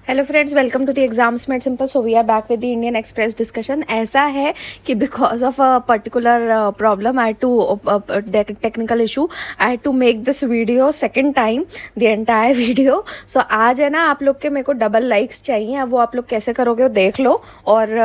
Hello friends, welcome to the exams made simple. So we are back with the Indian Express discussion. ऐसा है कि because of a particular problem, I to technical issue, I to make this video second time, the entire video. So आज है ना, आप लोग के मेरे को डबल लाइक्स चाहिए. अब वो आप लोग कैसे करोगे वो देख लो. और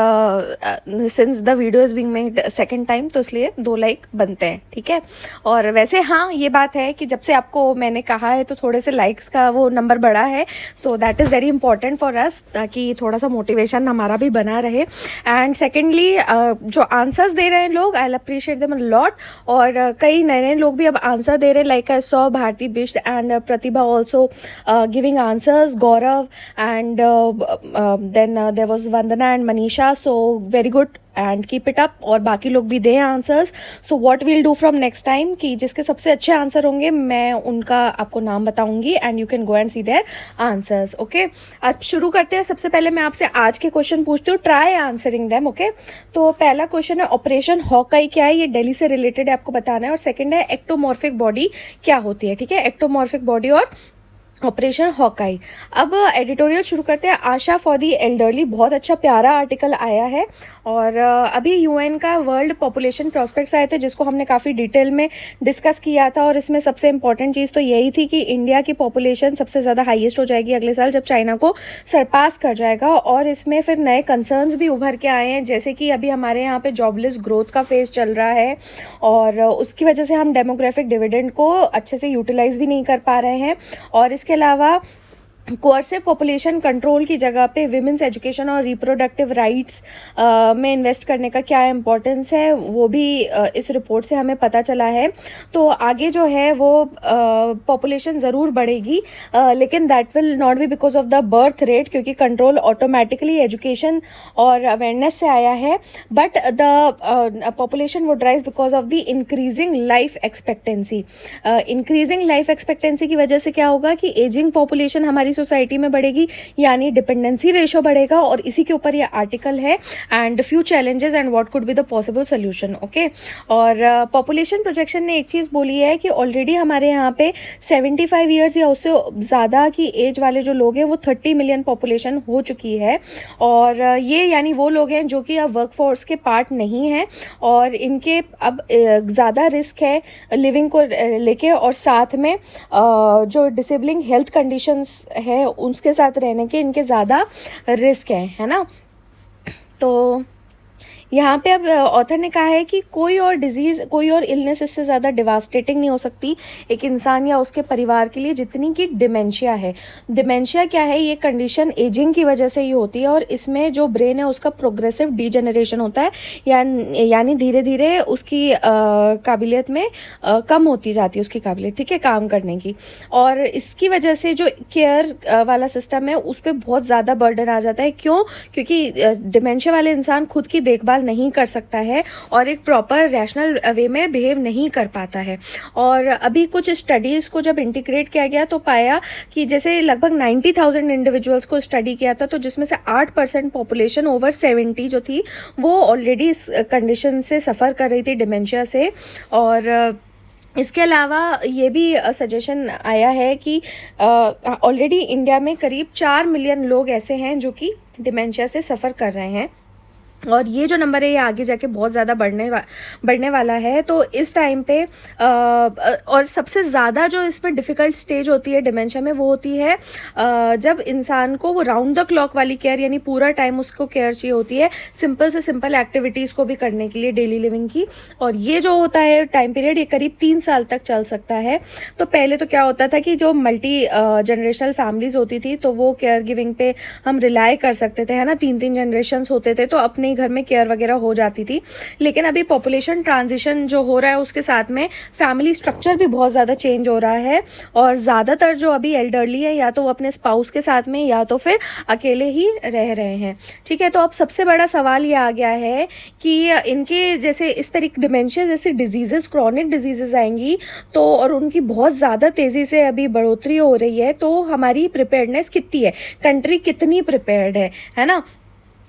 since the video is being made second time, तो इसलिए 2 लाइक बनते हैं, ठीक है. और वैसे हाँ, ये बात है कि जब से आपको मैंने कहा है तो थोड़े से लाइक्स का वो नंबर बढ़ा है. सो that is very important for us, ताकि थोड़ा सा मोटिवेशन हमारा भी बना रहे. एंड सेकेंडली, जो आंसर्स दे रहे हैं लोग, I appreciate them a lot. और कई नए नए लोग भी अब आंसर दे रहे हैं, like I saw Bharti Bisht and Pratibha also giving answers, Gaurav and then there was Vandana and Manisha. So very good and keep it up. और बाकी लोग भी दें answers. So what will do from next time, कि जिसके सबसे अच्छे आंसर होंगे मैं उनका आपको नाम बताऊंगी and you can go and see their answers. Okay, आज शुरू करते हैं. सबसे पहले मैं आपसे आज के क्वेश्चन पूछती हूँ, ट्राई आंसरिंग देम. ओके, तो पहला क्वेश्चन है, ऑपरेशन हॉकाई क्या है? ये दिल्ली से रिलेटेड है, आपको बताना है. और सेकंड है, एक्टोमॉर्फिक बॉडी क्या होती है? ठीक है, एक्टोमॉर्फिक बॉडी और ऑपरेशन हॉकाई. अब एडिटोरियल शुरू करते हैं. आशा फॉर दी एल्डरली, बहुत अच्छा प्यारा आर्टिकल आया है. और अभी यूएन का वर्ल्ड पॉपुलेशन प्रॉस्पेक्ट्स आए थे, जिसको हमने काफ़ी डिटेल में डिस्कस किया था. और इसमें सबसे इंपॉर्टेंट चीज़ तो यही थी कि इंडिया की पॉपुलेशन सबसे ज़्यादा हाईएस्ट हो जाएगी अगले साल, जब चाइना को सरपास कर जाएगा. और इसमें फिर नए कंसर्न्स भी उभर के आए हैं, जैसे कि अभी हमारे यहाँ पे जॉबलेस ग्रोथ का फेज चल रहा है, और उसकी वजह से हम डेमोग्राफिक डिविडेंड को अच्छे से यूटिलाइज भी नहीं कर पा रहे हैं. और इसके अलावा कोअर्सिव पॉपुलेशन कंट्रोल की जगह पे विमेंस एजुकेशन और रिप्रोडक्टिव राइट्स में इन्वेस्ट करने का क्या इम्पोर्टेंस है, वो भी इस रिपोर्ट से हमें पता चला है. तो आगे जो है वो पॉपुलेशन ज़रूर बढ़ेगी, लेकिन that will not be because of the birth rate, क्योंकि कंट्रोल ऑटोमेटिकली एजुकेशन और अवेयरनेस से आया है. But the population would rise because of the increasing life expectancy. Increasing life expectancy की वजह से क्या होगा कि एजिंग पॉपुलेशन हमारी सोसाइटी में बढ़ेगी, यानी डिपेंडेंसी रेशो बढ़ेगा. और इसी के ऊपर ये आर्टिकल है, and few challenges and what could be the possible solution. Okay, और पॉपुलेशन प्रोजेक्शन ने एक चीज़ बोली है कि ऑलरेडी हमारे यहाँ पे 75 ईयर्स या उससे ज़्यादा की एज वाले जो लोग हैं वो 30 मिलियन पॉपुलेशन हो चुकी है. और ये यानी वो लोग हैं जो कि अब वर्कफोर्स के पार्ट नहीं हैं, और इनके अब ज़्यादा रिस्क है लिविंग को लेके, और साथ में जो डिसेबलिंग हेल्थ कंडीशंस है उसके साथ रहने के इनके ज़्यादा रिस्क है ना. तो यहाँ पे अब ऑथर ने कहा है कि कोई और डिजीज़, कोई और इलनेस इससे ज़्यादा डिवास्टेटिंग नहीं हो सकती एक इंसान या उसके परिवार के लिए, जितनी कि डिमेंशिया है. डिमेंशिया क्या है? ये कंडीशन एजिंग की वजह से ही होती है, और इसमें जो ब्रेन है उसका प्रोग्रेसिव डीजेनरेशन होता है, यानी धीरे धीरे उसकी काबिलियत में कम होती जाती है उसकी काबिलियत, ठीक है, काम करने की. और इसकी वजह से जो केयर वाला सिस्टम है उस पर बहुत ज़्यादा बर्डन आ जाता है. क्यों? क्योंकि डिमेंशिया वाले इंसान खुद की देखभाल नहीं कर सकता है और एक प्रॉपर रैशनल वे में बिहेव नहीं कर पाता है. और अभी कुछ स्टडीज़ को जब इंटीग्रेट किया गया तो पाया कि जैसे लगभग 90,000 इंडिविजुअल्स को स्टडी किया था, तो जिसमें से 8% पॉपुलेशन ओवर 70 जो थी वो ऑलरेडी इस कंडीशन से सफ़र कर रही थी, डिमेंशिया से. और इसके अलावा ये भी सजेशन आया है कि ऑलरेडी इंडिया में करीब 4 मिलियन लोग ऐसे हैं जो कि डिमेंशिया से सफ़र कर रहे हैं. और ये जो नंबर है ये आगे जाके बहुत ज़्यादा बढ़ने वाला है. तो इस टाइम पे और सबसे ज़्यादा जो इसमें डिफ़िकल्ट स्टेज होती है डिमेंशिया में, वो होती है जब इंसान को वो राउंड द क्लॉक वाली केयर, यानी पूरा टाइम उसको केयर चाहिए होती है, सिंपल से सिंपल एक्टिविटीज़ को भी करने के लिए, डेली लिविंग की. और ये जो होता है टाइम पीरियड, ये करीब 3 साल तक चल सकता है. तो पहले तो क्या होता था कि जो मल्टी जनरेशनल फैमिलीज़ होती थी तो वो केयर गिविंग पे हम रिलाई कर सकते थे, है ना. 3-3 जनरेशन्स होते थे तो अपने घर में केयर वगैरह हो जाती थी. लेकिन अभी पॉपुलेशन ट्रांजिशन जो हो रहा है उसके साथ में फैमिली स्ट्रक्चर भी बहुत ज़्यादा चेंज हो रहा है. और ज़्यादातर जो अभी एल्डरली है, या तो वो अपने स्पाउस के साथ में या तो फिर अकेले ही रह रहे हैं, ठीक है. तो अब सबसे बड़ा सवाल ये आ गया है कि इनके जैसे इस तरीके डिमेंशिया जैसी डिजीजेस, क्रॉनिक डिजीजेस आएंगी तो, और उनकी बहुत ज़्यादा तेज़ी से अभी बढ़ोतरी हो रही है, तो हमारी प्रिपेयर्डनेस कितनी है, कंट्री कितनी प्रिपेयर्ड है ना.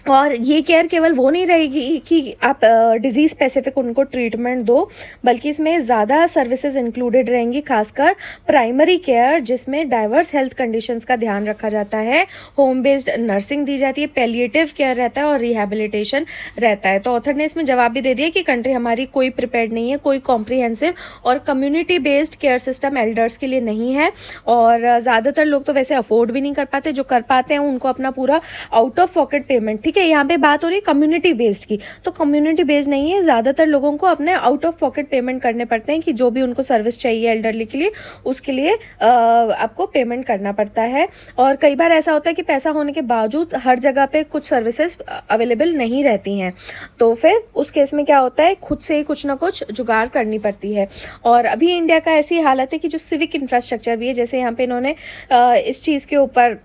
और ये केयर केवल वो नहीं रहेगी कि आप डिजीज़ स्पेसिफिक उनको ट्रीटमेंट दो, बल्कि इसमें ज़्यादा सर्विसेज इंक्लूडेड रहेंगी, खासकर प्राइमरी केयर जिसमें डाइवर्स हेल्थ कंडीशंस का ध्यान रखा जाता है, होम बेस्ड नर्सिंग दी जाती है, पैलिएटिव केयर रहता है और रिहैबिलिटेशन रहता है। तो ऑथर ने इसमें जवाब भी दे दिया कि कंट्री हमारी कोई प्रिपेयर्ड नहीं है, कोई कॉम्प्रिहेंसिव और community based care system elders के लिए नहीं है। और ज़्यादातर लोग तो वैसे अफोर्ड भी नहीं कर पाते, जो कर पाते हैं उनको अपना पूरा आउट ऑफ पॉकेट पेमेंट, ठीक है, यहाँ पे बात हो रही है कम्युनिटी बेस्ड की, तो कम्युनिटी बेस्ड नहीं है, ज़्यादातर लोगों को अपने आउट ऑफ पॉकेट पेमेंट करने पड़ते हैं कि जो भी उनको सर्विस चाहिए एल्डरली के लिए उसके लिए आपको पेमेंट करना पड़ता है। और कई बार ऐसा होता है कि पैसा होने के बावजूद हर जगह पे कुछ सर्विसेज अवेलेबल नहीं रहती हैं, तो फिर उस केस में क्या होता है, खुद से ही कुछ ना कुछ जुगाड़ करनी पड़ती है। और अभी इंडिया का ऐसी हालत है कि जो सिविक इंफ्रास्ट्रक्चर भी है, जैसे यहाँ पे इन्होंने इस चीज़ के ऊपर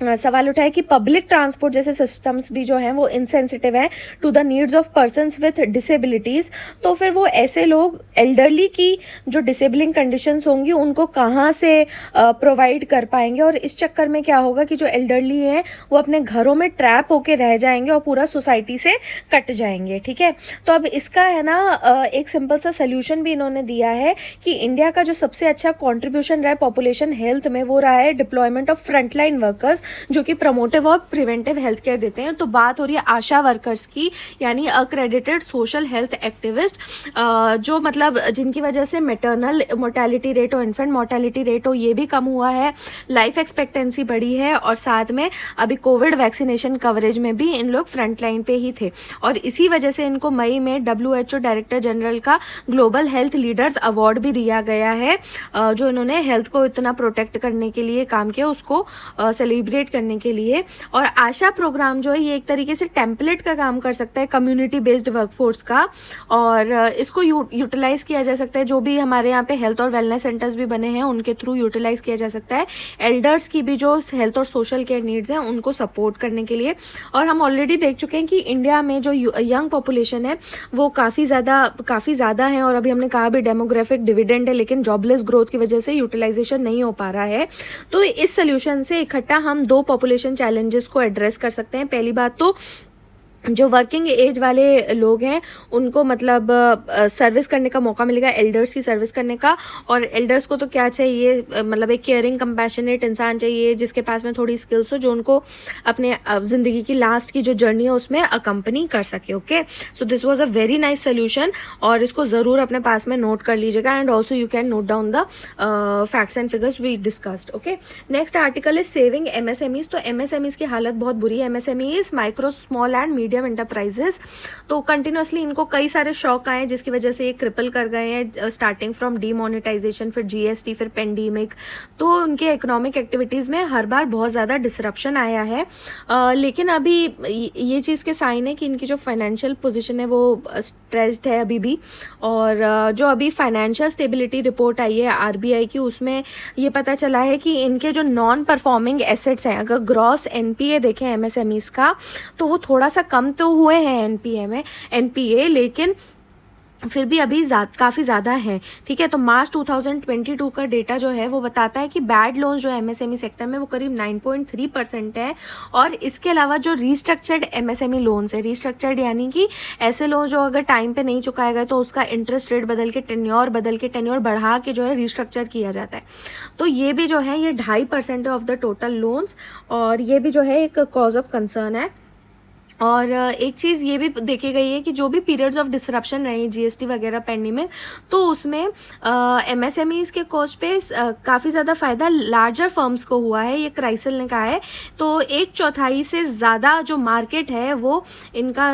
सवाल उठाया कि पब्लिक ट्रांसपोर्ट जैसे सिस्टम्स भी जो हैं वो इनसेंसिटिव हैं to the needs of persons with disabilities, तो फिर वो ऐसे लोग एल्डरली की जो डिसेबलिंग कंडीशंस होंगी उनको कहाँ से प्रोवाइड कर पाएंगे, और इस चक्कर में क्या होगा कि जो एल्डरली हैं वो अपने घरों में ट्रैप होके रह जाएंगे और पूरा सोसाइटी से कट जाएंगे, ठीक है। तो अब इसका है ना एक सिंपल सा सोल्यूशन भी इन्होंने दिया है कि इंडिया का जो सबसे अच्छा कॉन्ट्रीब्यूशन रहा है पॉपुलेशन हेल्थ में वो रहा है डिप्लॉयमेंट ऑफ फ्रंटलाइन वर्कर्स जो कि प्रमोटिव और प्रिवेंटिव हेल्थ केयर देते हैं। तो बात हो रही है आशा वर्कर्स की, यानी अक्रेडिटेड सोशल हेल्थ एक्टिविस्ट, जो मतलब जिनकी वजह से मैटरनल मोर्टेलिटी रेट हो, इन्फेंट मोर्टेलिटी रेट हो, ये भी कम हुआ है, लाइफ एक्सपेक्टेंसी बढ़ी है, और साथ में अभी कोविड वैक्सीनेशन कवरेज में भी इन लोग फ्रंट लाइन पे ही थे। और इसी वजह से इनको मई में WHO डायरेक्टर जनरल का ग्लोबल हेल्थ लीडर्स अवार्ड भी दिया गया है, जो इन्होंने हेल्थ को इतना प्रोटेक्ट करने के लिए काम किया, उसको सेलिब्रेट करने के लिए। और आशा प्रोग्राम जो है ये एक तरीके से टेम्पलेट का काम कर सकता है कम्युनिटी बेस्ड वर्कफोर्स का, और इसको यूटिलाइज किया जा सकता है, जो भी हमारे यहाँ पे हेल्थ और वेलनेस सेंटर्स भी बने हैं उनके थ्रू यूटिलाइज किया जा सकता है एल्डर्स की भी जो हेल्थ और सोशल केयर नीड्स हैं उनको सपोर्ट करने के लिए। और हम ऑलरेडी देख चुके हैं कि इंडिया में जो यंग पॉपुलेशन है वो काफ़ी ज़्यादा है, और अभी हमने कहा भी डेमोग्राफिक डिविडेंड है, लेकिन जॉबलेस ग्रोथ की वजह से यूटिलाइजेशन नहीं हो पा रहा है। तो इस सोल्यूशन से इकट्ठा हम दो पॉपुलेशन चैलेंजेस को एड्रेस कर सकते हैं। पहली बात तो जो वर्किंग एज वाले लोग हैं उनको मतलब सर्विस करने का मौका मिलेगा, एल्डर्स की सर्विस करने का। और एल्डर्स को तो क्या चाहिए, मतलब एक केयरिंग कंपैशनेट इंसान चाहिए जिसके पास में थोड़ी स्किल्स हो, जो उनको अपने ज़िंदगी की लास्ट की जो जर्नी है उसमें अकम्पनी कर सके। Okay, so this was a very nice solution, और इसको ज़रूर अपने पास में नोट कर लीजिएगा, and also you can note down the facts and figures we discussed. Okay, next article is saving MSMEs। तो MSMEs की हालत बहुत बुरी है। MSMEs micro small and medium enterprises, तो कंटिन्यूसली इनको कई सारे शॉक आए जिसकी वजह से ये क्रिपल कर गए हैं, स्टार्टिंग फ्रॉम डीमोनेटाइजेशन, फिर GST, फिर पेंडेमिक। तो उनके इकोनॉमिक एक्टिविटीज़ में हर बार बहुत ज़्यादा डिसरप्शन आया है, लेकिन अभी ये चीज़ के साइन है कि इनकी जो फाइनेंशियल पोजीशन है वो स्ट्रेस्ड है अभी भी। और जो अभी फाइनेंशियल स्टेबिलिटी रिपोर्ट आई है RBI की, उसमें ये पता चला है कि इनके जो नॉन परफॉर्मिंग एसेट्स हैं, अगर ग्रॉस NPA देखें MSMEs का, तो वो थोड़ा सा कम तो हुए हैं NPA, लेकिन फिर भी अभी काफ़ी ज़्यादा है, ठीक है। तो मार्च 2022 का डेटा जो है वो बताता है कि बैड लोन्स जो MSME सेक्टर में वो करीब 9.3% है। और इसके अलावा जो रीस्ट्रक्चर्ड MSME लोन्स है, रीस्ट्रक्चर्ड यानी कि ऐसे लोन जो अगर टाइम पे नहीं चुकाया गया तो उसका इंटरेस्ट रेट बदल के टेन्योर बढ़ा के जो है रीस्ट्रक्चर किया जाता है, तो ये भी जो है ये 2.5% ऑफ द टोटल लोन्स, और ये भी जो है एक कॉज ऑफ कंसर्न है। और एक चीज़ ये भी देखी गई है कि जो भी पीरियड्स ऑफ डिसरप्शन रहे GST वगैरह पेंडेमिक, तो उसमें MSMEs के कॉस्ट पे काफ़ी ज़्यादा फ़ायदा लार्जर फर्म्स को हुआ है, ये क्राइसिल ने कहा है। तो 1/4 से ज़्यादा जो मार्केट है वो इनका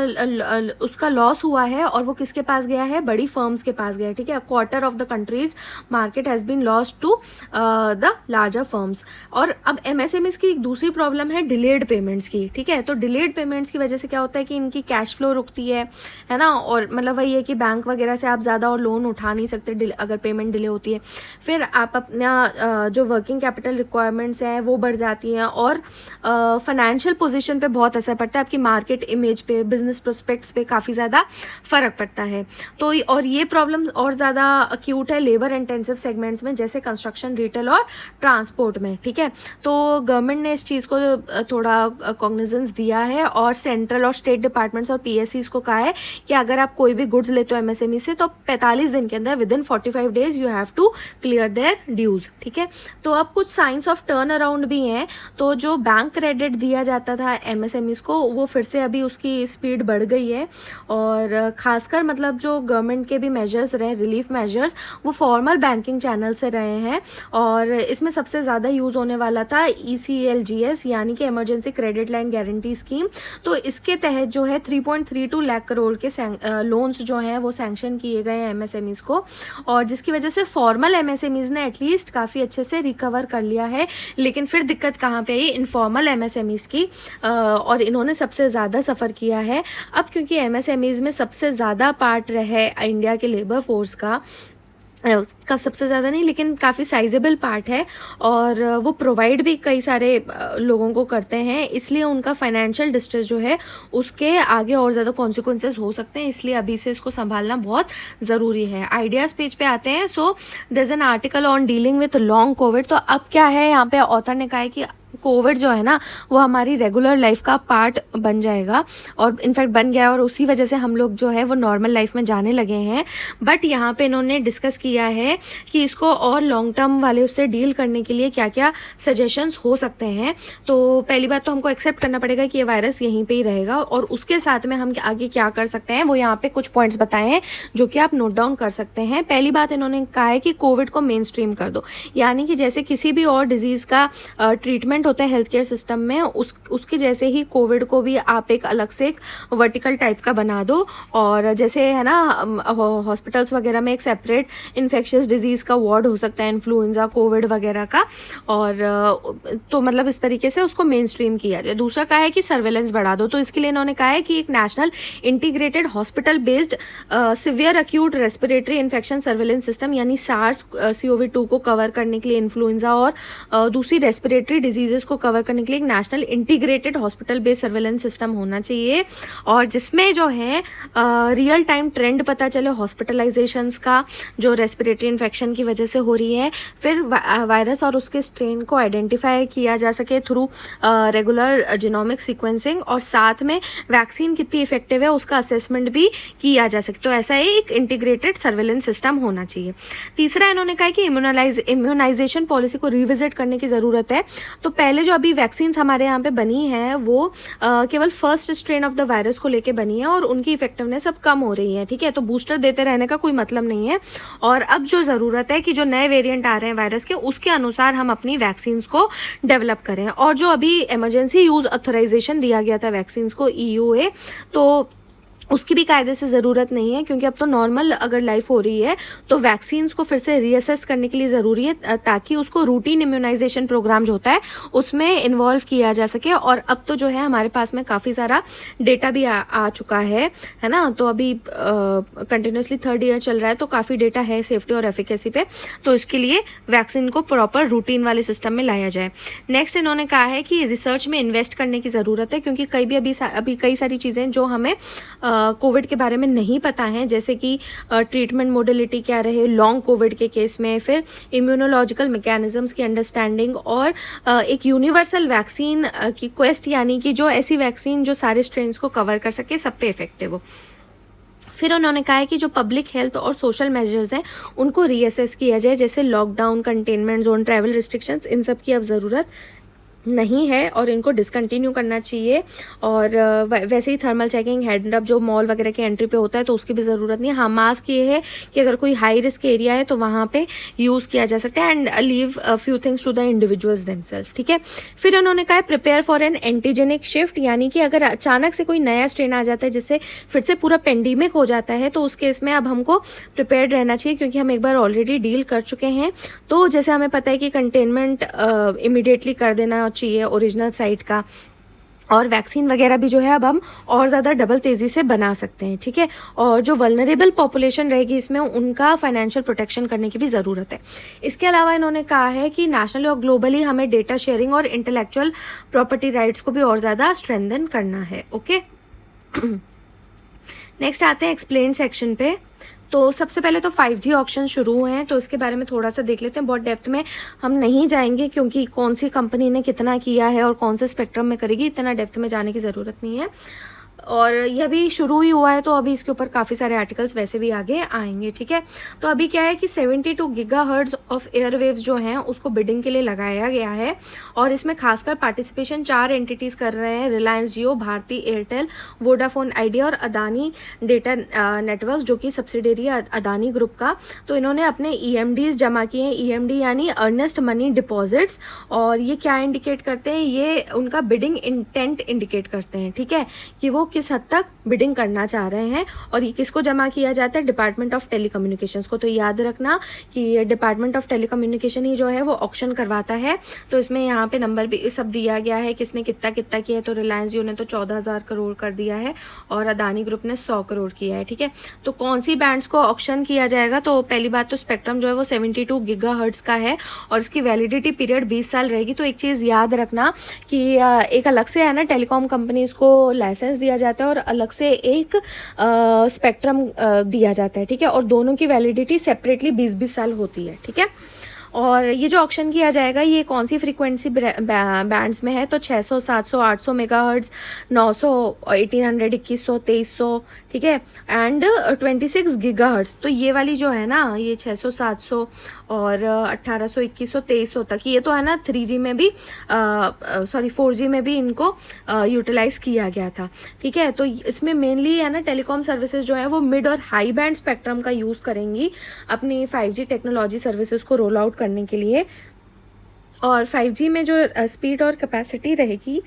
उसका लॉस हुआ है, और वो किसके पास गया है, बड़ी फर्म्स के पास गया है, ठीक है। Quarter of the country's market has been lost to the larger firms. और अब MSMEs की एक दूसरी प्रॉब्लम है डिलेड पेमेंट्स की, ठीक है। तो डिलेड पेमेंट्स की वजह से क्या होता है कि इनकी कैश फ्लो रुकती है ना, और मतलब वही है कि बैंक वगैरह से आप ज़्यादा और लोन उठा नहीं सकते अगर पेमेंट डिले होती है। फिर आप अपना जो वर्किंग कैपिटल रिक्वायरमेंट्स हैं वो बढ़ जाती हैं, और फाइनेंशियल पोजीशन पे बहुत असर पड़ता है, आपकी मार्केट इमेज पे, बिजनेस प्रोस्पेक्ट्स पे काफ़ी ज़्यादा फ़र्क पड़ता है। तो और ये प्रॉब्लम और ज़्यादा अक्यूट है लेबर इंटेंसिव सेगमेंट्स में, जैसे कंस्ट्रक्शन, रिटेल और ट्रांसपोर्ट में, ठीक है। तो गवर्नमेंट ने इस चीज़ को थोड़ा कॉग्निजेंस दिया है, और सेंट्रल और स्टेट डिपार्टमेंट्स और पीएससीज को कहा है कि अगर आप कोई भी गुड्स लेते हो एमएसएमई से तो 45 दिन के अंदर within 45 days you have to clear their dues, ठीक है। तो अब कुछ साइंस ऑफ टर्न अराउंड भी हैं। तो जो बैंक क्रेडिट दिया जाता था एमएसएमईज को वो फिर से अभी उसकी स्पीड बढ़ गई है, और खासकर मतलब जो गवर्नमेंट के भी मेजर्स रहे, रिलीफ मेजर्स, वो फॉर्मल बैंकिंग चैनल से रहे हैं। और इसमें सबसे ज़्यादा यूज़ होने वाला था ECLGS यानी कि emergency credit line guarantee scheme. तो इसके तहत जो है 3.32 लाख करोड़ के लोन्स जो हैं वो सैंक्शन किए गए हैं एमएसएमईज को, और जिसकी वजह से फॉर्मल एमएसएमईज ने एटलीस्ट काफ़ी अच्छे से रिकवर कर लिया है। लेकिन फिर दिक्कत कहाँ पे आई? इनफॉर्मल एमएसएमईज की, और इन्होंने सबसे ज़्यादा सफ़र किया है। अब क्योंकि एमएसएमईज में सबसे ज़्यादा पार्ट रहे इंडिया के लेबर फोर्स का सबसे ज़्यादा नहीं लेकिन काफ़ी साइजेबल पार्ट है, और वो प्रोवाइड भी कई सारे लोगों को करते हैं, इसलिए उनका फाइनेंशियल डिस्ट्रेस जो है उसके आगे और ज़्यादा कॉन्सिक्वेंसेस हो सकते हैं, इसलिए अभी से इसको संभालना बहुत ज़रूरी है। आइडियाज़ पेज पे आते हैं। So there is an article on dealing with long covid. तो अब क्या है, यहाँ पे ऑथर ने कहा है कि कोविड जो है ना वो हमारी रेगुलर लाइफ का पार्ट बन जाएगा, और इनफैक्ट बन गया, और उसी वजह से हम लोग जो है वो नॉर्मल लाइफ में जाने लगे हैं। बट यहाँ पे इन्होंने डिस्कस किया है कि इसको और लॉन्ग टर्म वाले उससे डील करने के लिए क्या क्या सजेशंस हो सकते हैं। तो पहली बात तो हमको एक्सेप्ट करना पड़ेगा कि ये वायरस यहीं पे ही रहेगा, और उसके साथ में हम आगे क्या कर सकते हैं वो यहाँ पे कुछ पॉइंट्स बताए हैं जो कि आप नोट डाउन कर सकते हैं। पहली बात इन्होंने कहा है कि कोविड को मेन स्ट्रीम कर दो, यानी कि जैसे किसी भी और डिजीज़ का ट्रीटमेंट होता है हेल्थ केयर सिस्टम में, उसके जैसे ही कोविड को भी आप एक अलग से एक वर्टिकल टाइप का बना दो। और जैसे है ना हॉस्पिटल्स वगैरह में एक सेपरेट इन्फेक्शियस डिजीज़ का वार्ड हो सकता है, इन्फ्लुएंजा, कोविड वगैरह का, और तो मतलब इस तरीके से उसको मेन स्ट्रीम किया जाए। दूसरा कहा है कि सर्वेलेंस बढ़ा दो, तो इसके लिए इन्होंने कहा है कि एक national integrated hospital based severe acute respiratory infection surveillance system यानी SARS-CoV-2 को कवर करने के लिए, इन्फ्लुएंजा और दूसरी रेस्पिरेटरी डिजीजेस को कवर करने के लिए एक national integrated hospital based surveillance system होना चाहिए, और जिसमें जो है रियल टाइम ट्रेंड पता चले हॉस्पिटलाइजेशंस का जो रेस्पिरेटरी इन्फेक्शन की वजह से हो रही है, फिर वायरस और उसके स्ट्रेन को आइडेंटिफाई किया जा सके थ्रू रेगुलर जीनोमिक सीक्वेंसिंग, और साथ में वैक्सीन कितनी इफेक्टिव है उसका असेसमेंट भी किया जा सके। तो ऐसा एक इंटीग्रेटेड सर्वेलेंस सिस्टम होना चाहिए। तीसरा इन्होंने कहा कि इम्यूनाइजेशन पॉलिसी को रिविजिट करने की ज़रूरत है। तो पहले जो अभी वैक्सीन्स हमारे यहाँ पे बनी हैं वो केवल first strain of the virus को लेके बनी है, और उनकी इफेक्टिवनेस अब कम हो रही है, ठीक है। तो बूस्टर देते रहने का कोई मतलब नहीं है, और अब जो ज़रूरत है कि जो नए वेरिएंट आ रहे हैं वायरस के उसके अनुसार हम अपनी वैक्सीन्स को डेवलप करें। और जो अभी इमरजेंसी यूज़ ऑथराइजेशन दिया गया था वैक्सीन्स को EUA, तो उसकी भी कायदे से ज़रूरत नहीं है, क्योंकि अब तो नॉर्मल अगर लाइफ हो रही है तो वैक्सीन्स को फिर से रीअसेस करने के लिए ज़रूरी है, ताकि उसको रूटीन इम्यूनाइजेशन प्रोग्राम जो होता है उसमें इन्वॉल्व किया जा सके। और अब तो जो है हमारे पास में काफ़ी सारा डेटा भी आ चुका है ना। तो अभी कंटिन्यूसली 3rd ईयर चल रहा है, तो काफ़ी डेटा है सेफ्टी और एफिकेसी पे, तो इसके लिए वैक्सीन को प्रॉपर रूटीन वाले सिस्टम में लाया जाए। नेक्स्ट इन्होंने कहा है कि रिसर्च में इन्वेस्ट करने की ज़रूरत है, क्योंकि अभी कई सारी चीज़ें जो हमें कोविड के बारे में नहीं पता है, जैसे कि ट्रीटमेंट मोडेलिटी क्या रहे लॉन्ग कोविड के केस में, फिर इम्यूनोलॉजिकल मैकेनिज्म्स की अंडरस्टैंडिंग, और एक यूनिवर्सल वैक्सीन की क्वेस्ट, यानी कि जो ऐसी वैक्सीन जो सारे स्ट्रेन्स को कवर कर सके, सब पे इफेक्टिव हो। फिर उन्होंने कहा है कि जो पब्लिक हेल्थ और सोशल मेजर्स हैं उनको रीअसेस किया जाए, जैसे lockdown, containment zone, travel restrictions, इन सब की अब ज़रूरत नहीं है और इनको डिसकंटिन्यू करना चाहिए। और वैसे ही थर्मल चेकिंग, हैंड रब जो मॉल वगैरह के एंट्री पे होता है तो उसकी भी ज़रूरत नहीं है। हाँ, मास्क ये है कि अगर कोई हाई रिस्क एरिया है तो वहाँ पे यूज़ किया जा सकता है, and leave few things to the individuals themselves, ठीक है। फिर उन्होंने कहा है prepare for an antigenic shift, यानी कि अगर अचानक से कोई नया स्ट्रेन आ जाता है जिससे फिर से पूरा पेंडेमिक हो जाता है, तो उस केस में अब हमको प्रिपेयर्ड रहना चाहिए, क्योंकि हम एक बार ऑलरेडी डील कर चुके हैं। तो जैसे हमें पता है कि कंटेनमेंट इमीडिएटली कर देना चाहिए ओरिजिनल साइट का, और वैक्सीन वगैरह भी जो है अब हम और ज़्यादा डबल तेज़ी से बना सकते हैं, ठीक है। और जो वल्नरेबल पॉपुलेशन रहेगी इसमें उनका फाइनेंशियल प्रोटेक्शन करने की भी ज़रूरत है। इसके अलावा इन्होंने कहा है कि नेशनली और ग्लोबली हमें डेटा शेयरिंग और इंटेलेक्चुअल प्रॉपर्टी राइट्स को भी और ज़्यादा स्ट्रेंथन करना है। ओके, नेक्स्ट आते हैं एक्सप्लेन सेक्शन पे। तो सबसे पहले तो 5G ऑक्शन शुरू हुए हैं, तो इसके बारे में थोड़ा सा देख लेते हैं। बहुत डेप्थ में हम नहीं जाएंगे, क्योंकि कौन सी कंपनी ने कितना किया है और कौन से स्पेक्ट्रम में करेगी, इतना डेप्थ में जाने की ज़रूरत नहीं है। और यह भी शुरू ही हुआ है, तो अभी इसके ऊपर काफ़ी सारे आर्टिकल्स वैसे भी आगे आएंगे, ठीक है। तो अभी क्या है कि 72 गीगाहर्ट्ज ऑफ एयरवेव्स जो हैं उसको बिडिंग के लिए लगाया गया है, और इसमें खासकर पार्टिसिपेशन 4 एंटिटीज़ कर रहे हैं, रिलायंस जियो, भारती एयरटेल, वोडाफोन आइडिया और अदानी डेटा नेटवर्क, जो कि सब्सिडरी है अदानी ग्रुप का। तो इन्होंने अपने EMDs जमा किए हैं, EMD यानी अर्नेस्ट मनी डिपॉजिट्स, और ये क्या इंडिकेट करते हैं, ये उनका बिडिंग इंटेंट इंडिकेट करते हैं, ठीक है, कि वो किस हद तक बिडिंग करना चाह रहे हैं। और ये किसको जमा किया जाता है, डिपार्टमेंट ऑफ टेलीकम्युनिकेशंस को। तो याद रखना कि डिपार्टमेंट ऑफ टेलीकम्युनिकेशन ही जो है वो ऑक्शन करवाता है। तो इसमें यहाँ पे नंबर भी सब दिया गया है, किसने कितना कितना किया है। तो रिलायंस जियो ने तो 14,000 करोड़ कर दिया है, और अदानी ग्रुप ने 100 करोड़ किया है, ठीक है। तो कौन सी बैंड्स को ऑक्शन किया जाएगा, तो पहली बात तो स्पेक्ट्रम जो है वो 72 गीगाहर्ट्ज का है, और इसकी वैलिडिटी पीरियड 20 साल रहेगी। तो एक चीज़ याद रखना कि एक अलग से है ना टेलीकॉम कंपनीज को लाइसेंस दिया जाता है, और अलग से एक स्पेक्ट्रम दिया जाता है, ठीक है। और दोनों की वैलिडिटी सेपरेटली 20-20 साल होती है, ठीक है। और ये जो ऑक्शन किया जाएगा ये कौन सी फ्रीक्वेंसी बैंड्स में है, तो 600, 700, 800 मेगाहर्ट्ज, 900, 1800, 2100, 2300, ठीक है, एंड 26 गीगाहर्ट्ज। तो ये वाली जो है ना, ये 600, 700 और 1800, 2100, 2300 तक, ये तो है ना 3G में भी, सॉरी 4G में भी इनको यूटिलाइज किया गया था, ठीक है। तो इसमें मेनली है ना टेलीकॉम सर्विसेज जो है वो मिड और हाई बैंड स्पेक्ट्रम का यूज़ करेंगी अपनी 5G टेक्नोलॉजी सर्विसेज को रोल आउट करने के लिए। और 5G में जो स्पीड और कैपेसिटी रहेगी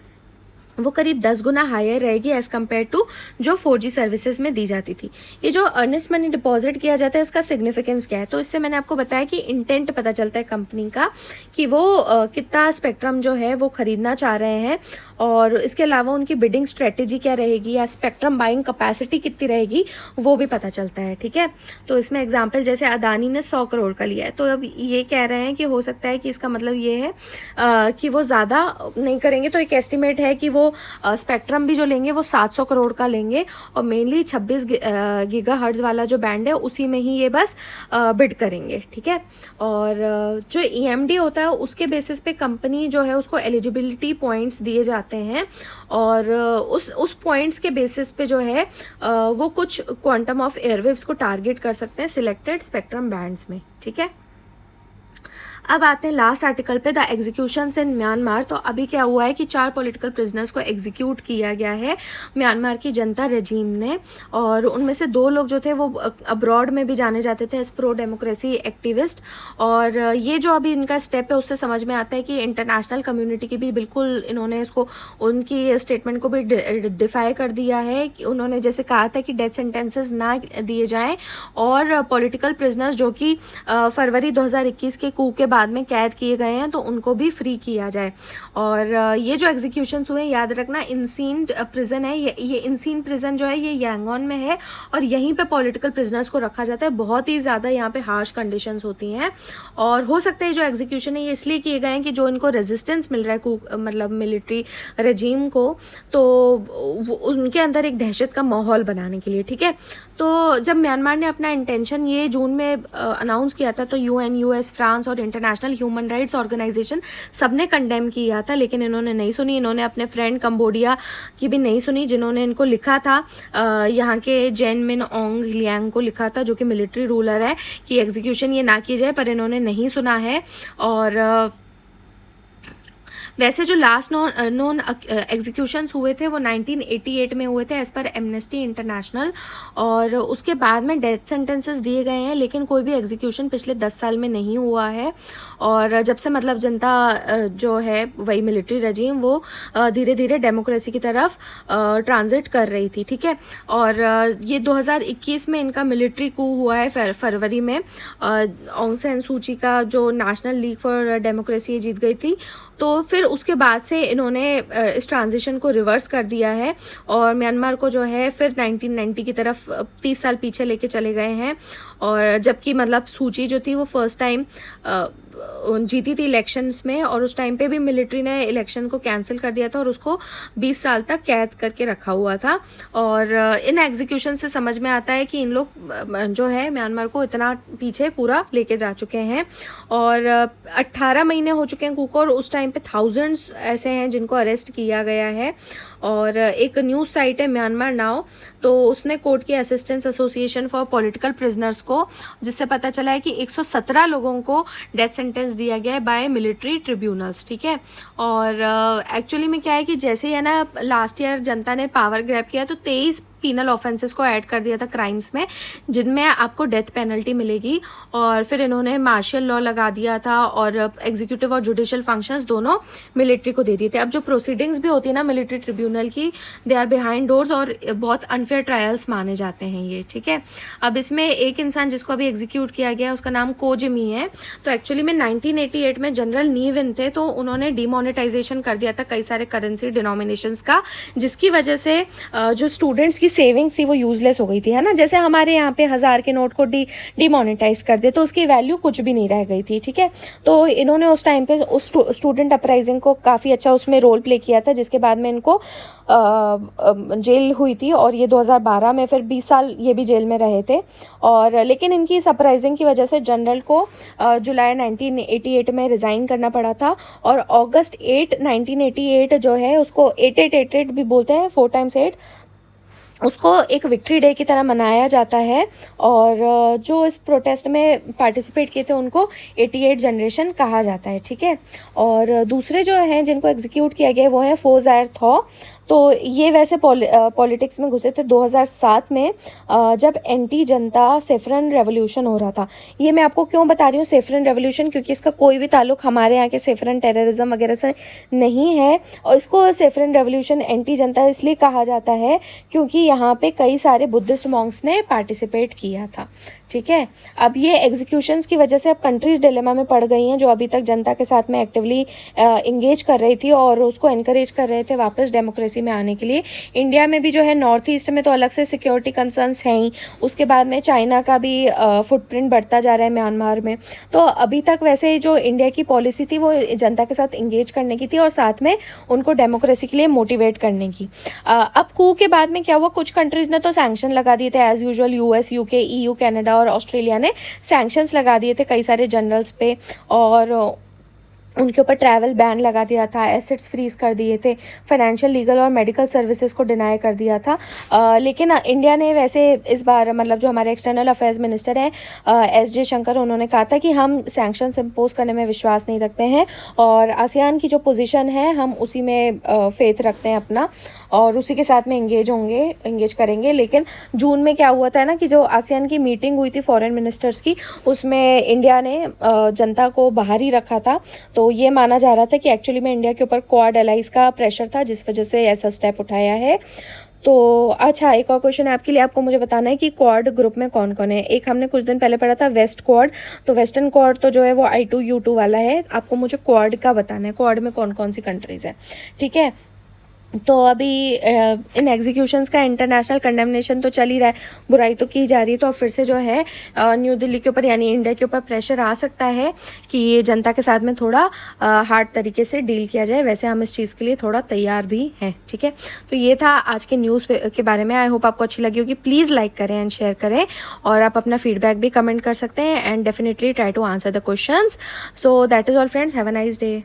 वो करीब 10 गुना हायर रहेगी एज़ कम्पेयर टू जो 4G सर्विसेज में दी जाती थी। ये जो अर्नेस्ट मनी डिपॉजिट किया जाता है इसका सिग्निफिकेंस क्या है, तो इससे मैंने आपको बताया कि इंटेंट पता चलता है कंपनी का कि वो कितना स्पेक्ट्रम जो है वो खरीदना चाह रहे हैं, और इसके अलावा उनकी बिडिंग स्ट्रेटेजी क्या रहेगी या स्पेक्ट्रम बाइंग कैपेसिटी कितनी रहेगी वो भी पता चलता है, ठीक है। तो इसमें एग्जाम्पल जैसे अदानी ने 100 करोड़ का लिया है, तो अब ये कह रहे हैं कि हो सकता है कि इसका मतलब ये है कि वो ज़्यादा नहीं करेंगे। तो एक एस्टिमेट है कि वो स्पेक्ट्रम भी जो लेंगे वो 700 करोड़ का लेंगे, और मेनली 26 गीगाहर्ट्ज वाला जो बैंड है उसी में ही ये बस बिड करेंगे, ठीक है। और जो EMD होता है उसके बेसिस पे कंपनी जो है उसको एलिजिबिलिटी पॉइंट्स दिए जाते हैं, और उस पॉइंट्स के बेसिस पे जो है वो कुछ क्वांटम ऑफ एयरवेव्स को टारगेट कर सकते हैं सिलेक्टेड स्पेक्ट्रम बैंड्स में, ठीक है। अब आते हैं लास्ट आर्टिकल पे, द एग्जीक्यूशंस इन म्यांमार। तो अभी क्या हुआ है कि 4 पॉलिटिकल प्रिजनर्स को एग्जीक्यूट किया गया है म्यांमार की जनता रजीम ने, और उनमें से 2 लोग जो थे वो अब्रॉड में भी जाने जाते थे एज प्रो डेमोक्रेसी एक्टिविस्ट। और ये जो अभी इनका स्टेप है उससे समझ में आता है कि इंटरनेशनल कम्युनिटी की भी बिल्कुल इन्होंने इसको उनकी स्टेटमेंट को भी डिफाई कर दिया है कि उन्होंने जैसे कहा था कि डेथ सेंटेंसेस ना दिए जाएं, और पॉलिटिकल प्रिजनर्स जो कि फरवरी 2021 के कू के बाद में कैद किए गए हैं तो उनको भी फ्री किया जाए। और ये जो एग्जीक्यूशंस हुए याद रखना इंसीन प्रिजन है, ये इंसीन प्रिजन जो है ये यांगोन में है, और यहीं पे पॉलिटिकल प्रिजनर्स को रखा जाता है। बहुत ही ज़्यादा यहाँ पे हार्श कंडीशंस होती हैं, और हो सकता है जो एग्जीक्यूशन है ये इसलिए किए गए हैं कि जो इनको रेजिस्टेंस मिल रहा है मतलब मिलिट्री रजीम को, तो उनके अंदर एक दहशत का माहौल बनाने के लिए, ठीक है। तो जब म्यांमार ने अपना इंटेंशन ये जून में अनाउंस किया था, तो UN, US, फ्रांस और इंटरनेशनल ह्यूमन राइट्स ऑर्गेनाइजेशन सबने कंडेम किया था, लेकिन इन्होंने नहीं सुनी। इन्होंने अपने फ्रेंड कंबोडिया की भी नहीं सुनी, जिन्होंने इनको लिखा था, यहाँ के जैन मिन ओंग लियांग को लिखा था जो कि मिलिट्री रूलर है, कि एग्जीक्यूशन ये ना की जाए, पर इन्होंने नहीं सुना है। और वैसे जो लास्ट नॉन एग्जीक्यूशंस हुए थे वो 1988 में हुए थे एज पर एमनेस्टी इंटरनेशनल, और उसके बाद में डेथ सेंटेंसेस दिए गए हैं, लेकिन कोई भी एग्जीक्यूशन पिछले 10 साल में नहीं हुआ है। और जब से मतलब जनता जो है वही मिलिट्री रजीम वो धीरे धीरे डेमोक्रेसी की तरफ ट्रांजिट कर रही थी, ठीक है। और ये 2021 में इनका मिलिट्री कू हुआ है फरवरी में, ऑंग सैन सूची का जो नेशनल लीग फॉर डेमोक्रेसी जीत गई थी, तो फिर उसके बाद से इन्होंने इस ट्रांजिशन को रिवर्स कर दिया है, और म्यांमार को जो है फिर 1990 की तरफ 30 साल पीछे लेके चले गए हैं। और जबकि मतलब सूची जो थी वो फर्स्ट टाइम जीती थी इलेक्शंस में, और उस टाइम पे भी मिलिट्री ने इलेक्शन को कैंसिल कर दिया था और उसको 20 साल तक कैद करके रखा हुआ था। और इन एग्जीक्यूशन से समझ में आता है कि इन लोग जो है म्यांमार को इतना पीछे पूरा लेके जा चुके हैं। और 18 महीने हो चुके हैं कू को, और उस टाइम पे थाउजेंड्स ऐसे हैं जिनको अरेस्ट किया गया है। और एक न्यूज़ साइट है म्यांमार नाउ, तो उसने कोर्ट की assistance association for political prisoners को, जिससे पता चला है कि 117 लोगों को डेथ सेंटेंस दिया गया है बाय मिलिट्री ट्रिब्यूनल्स, ठीक है। और एक्चुअली में क्या है कि जैसे है ना लास्ट ईयर जनता ने पावर ग्रैब किया तो 23 पीनल ऑफेंसेस को ऐड कर दिया था क्राइम्स में, जिनमें आपको डेथ पेनल्टी मिलेगी। और फिर इन्होंने मार्शल लॉ लगा दिया था और एग्जीक्यूटिव और जुडिशियल फंक्शंस दोनों मिलिट्री को दे दिए थे। अब जो प्रोसीडिंग्स भी होती है ना मिलिट्री ट्रिब्यूनल की, दे आर बिहाइंड डोर्स और बहुत अनफेयर ट्रायल्स माने जाते हैं ये, ठीक है। अब इसमें एक इंसान जिसको अभी एग्जीक्यूट किया गया उसका नाम को जिमी है। तो एक्चुअली में 1988 में जनरल नी विन थे, तो उन्होंने डिमोनेटाइजेशन कर दिया था कई सारे करेंसी डिनोमिनेशंस का, जिसकी वजह से जो स्टूडेंट्स सेविंग्स थी वो यूजलेस हो गई थी, है ना। जैसे हमारे यहाँ पे 1000 के नोट को डिमोनेटाइज कर दे तो उसकी वैल्यू कुछ भी नहीं रह गई थी, ठीक है। तो इन्होंने उस टाइम पे उस स्टूडेंट अपराइजिंग को काफ़ी अच्छा उसमें रोल प्ले किया था, जिसके बाद में इनको जेल हुई थी। और ये 2012 में फिर 20 साल ये भी जेल में रहे थे। और लेकिन इनकी इस अपराइजिंग की वजह से जनरल को जुलाई 1988 में रिज़ाइन करना पड़ा था। और अगस्त 8 1988 जो है उसको 8888 भी बोलते हैं, 4 टाइम्स 8, उसको एक विक्ट्री डे की तरह मनाया जाता है। और जो इस प्रोटेस्ट में पार्टिसिपेट किए थे उनको 88 जनरेशन कहा जाता है, ठीक है। और दूसरे जो हैं जिनको एग्जीक्यूट किया गया वो हैं फो ज़ायर थॉ। तो ये वैसे पॉलिटिक्स में घुसे थे 2007 में, जब एंटी जनता सेफरन रेवोल्यूशन हो रहा था। ये मैं आपको क्यों बता रही हूँ सेफरन रेवोल्यूशन, क्योंकि इसका कोई भी ताल्लुक हमारे यहाँ के सेफरन टेररिज्म वगैरह से नहीं है। और इसको सेफरन रेवोल्यूशन एंटी जनता इसलिए कहा जाता है क्योंकि यहाँ पे कई सारे बुद्धिस्ट मॉन्क्स ने पार्टिसिपेट किया था, ठीक है। अब ये एग्जीक्यूशंस की वजह से अब कंट्रीज डिलेमा में पड़ गई हैं, जो अभी तक जनता के साथ में एक्टिवली इंगेज कर रही थी और उसको एनकरेज कर रहे थे वापस डेमोक्रेसी में आने के लिए। इंडिया में भी जो है नॉर्थ ईस्ट में तो अलग से सिक्योरिटी कंसर्न्स हैं ही, उसके बाद में चाइना का भी फुटप्रिंट बढ़ता जा रहा है म्यांमार में। तो अभी तक वैसे जो इंडिया की पॉलिसी थी वो जनता के साथ इंगेज करने की थी और साथ में उनको डेमोक्रेसी के लिए मोटिवेट करने की। अब कू के बाद में क्या हुआ, कुछ कंट्रीज ने तो सैंक्शन लगा दिए थे as usual, US, UK, EU, Canada और ऑस्ट्रेलिया ने सैंक्शंस लगा दिए थे कई सारे जनरल्स पे, और उनके ऊपर ट्रैवल बैन लगा दिया था, एसेट्स फ्रीज कर दिए थे, फाइनेंशियल, लीगल और मेडिकल सर्विसेज को डिनाई कर दिया था। लेकिन इंडिया ने वैसे इस बार मतलब जो हमारे एक्सटर्नल अफेयर्स मिनिस्टर हैं एस जयशंकर, उन्होंने कहा था कि हम सैंक्शंस इम्पोज करने में विश्वास नहीं रखते हैं और आसियान की जो पोजीशन है हम उसी में फेथ रखते हैं अपना, और उसी के साथ में इंगेज करेंगे। लेकिन जून में क्या हुआ था ना कि जो आसियान की मीटिंग हुई थी फॉरेन मिनिस्टर्स की, उसमें इंडिया ने जनता को बाहर ही रखा था। तो ये माना जा रहा था कि एक्चुअली में इंडिया के ऊपर क्वाड एलाइज का प्रेशर था, जिस वजह से ऐसा स्टेप उठाया है। तो अच्छा, एक और क्वेश्चन है आपके लिए, आपको मुझे बताना है कि क्वाड ग्रुप में कौन कौन है। एक हमने कुछ दिन पहले पढ़ा था वेस्ट क्वाड, तो वेस्टर्न क्वाड तो जो है वो I2U2 वाला है। आपको मुझे क्वाड का बताना है, क्वाड में कौन कौन सी कंट्रीज़ हैं, ठीक है। तो अभी इन एग्जीक्यूशंस का इंटरनेशनल कंडेमनेशन तो चल ही रहा है, बुराई तो की जा रही है। तो अब फिर से जो है न्यू दिल्ली के ऊपर यानी इंडिया के ऊपर प्रेशर आ सकता है कि ये जनता के साथ में थोड़ा हार्ड तरीके से डील किया जाए। वैसे हम इस चीज़ के लिए थोड़ा तैयार भी हैं, ठीक है। तो ये था आज के न्यूज़ के बारे में। आई होप आपको अच्छी लगी होगी। प्लीज़ लाइक करें एंड शेयर करें, और आप अपना फीडबैक भी कमेंट कर सकते हैं and definitely try to answer the questions. So that is all friends, have a nice day.